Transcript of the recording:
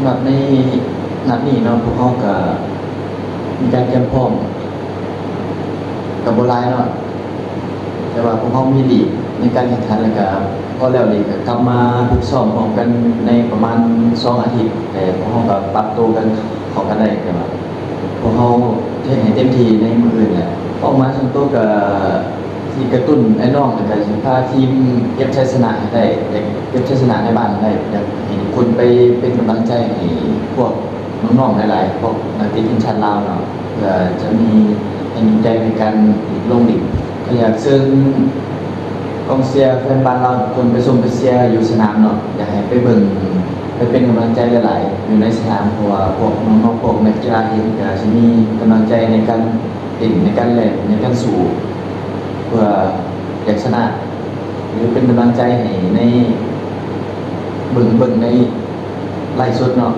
ำหรับในนัดนี้เนาะพวกเขาก็มีการเตรียมพร้อมกับโบราณเนาะแต่ว่าพวกเขามีลีกในการแข่งขันแล้วก็พอแล้วลีกก็กลับมาฝึกซ้อมพร้อมกันในประมาณ2 อาทิตย์แต่พวกเขาก็ปรับตัวกันเข้ากันได้แต่ว่าพวกเขาเฮ็ดให้เต็มที่ในมื้ออื่นแหละออกมาส่วนตัวก็ที่กระตุ้นไอ้น้องแล้วก็สิพาทีมเก็บชัยชนะให้ได้อยากเก็บชัยชนะในบ้านให้ได้อยากให้ทุกคนไปเป็นกำลังใจให้พวกน้องๆหลายๆพวกนักเตะทีมชาติลาวเนาะเพื่อจะมีแรงจูงใจในการลงดิก็อยากเชิญกองเชียร์แฟนบ้านเราทุกคนไปชมไปเชียร์อยู่สนามเนาะอยากให้ไปเบิ่งไปเป็นกำลังใจหลายๆอยู่ในสนามเพราะว่าพวกน้องๆพวกนักกีฬาเองก็สิมีกำลังใจในการเล่นในการเล่นในการสู้เพื่ออยากชนะหรือเป็นกำลังใจให้ในเบิ่งในไลฟ์สดเนาะ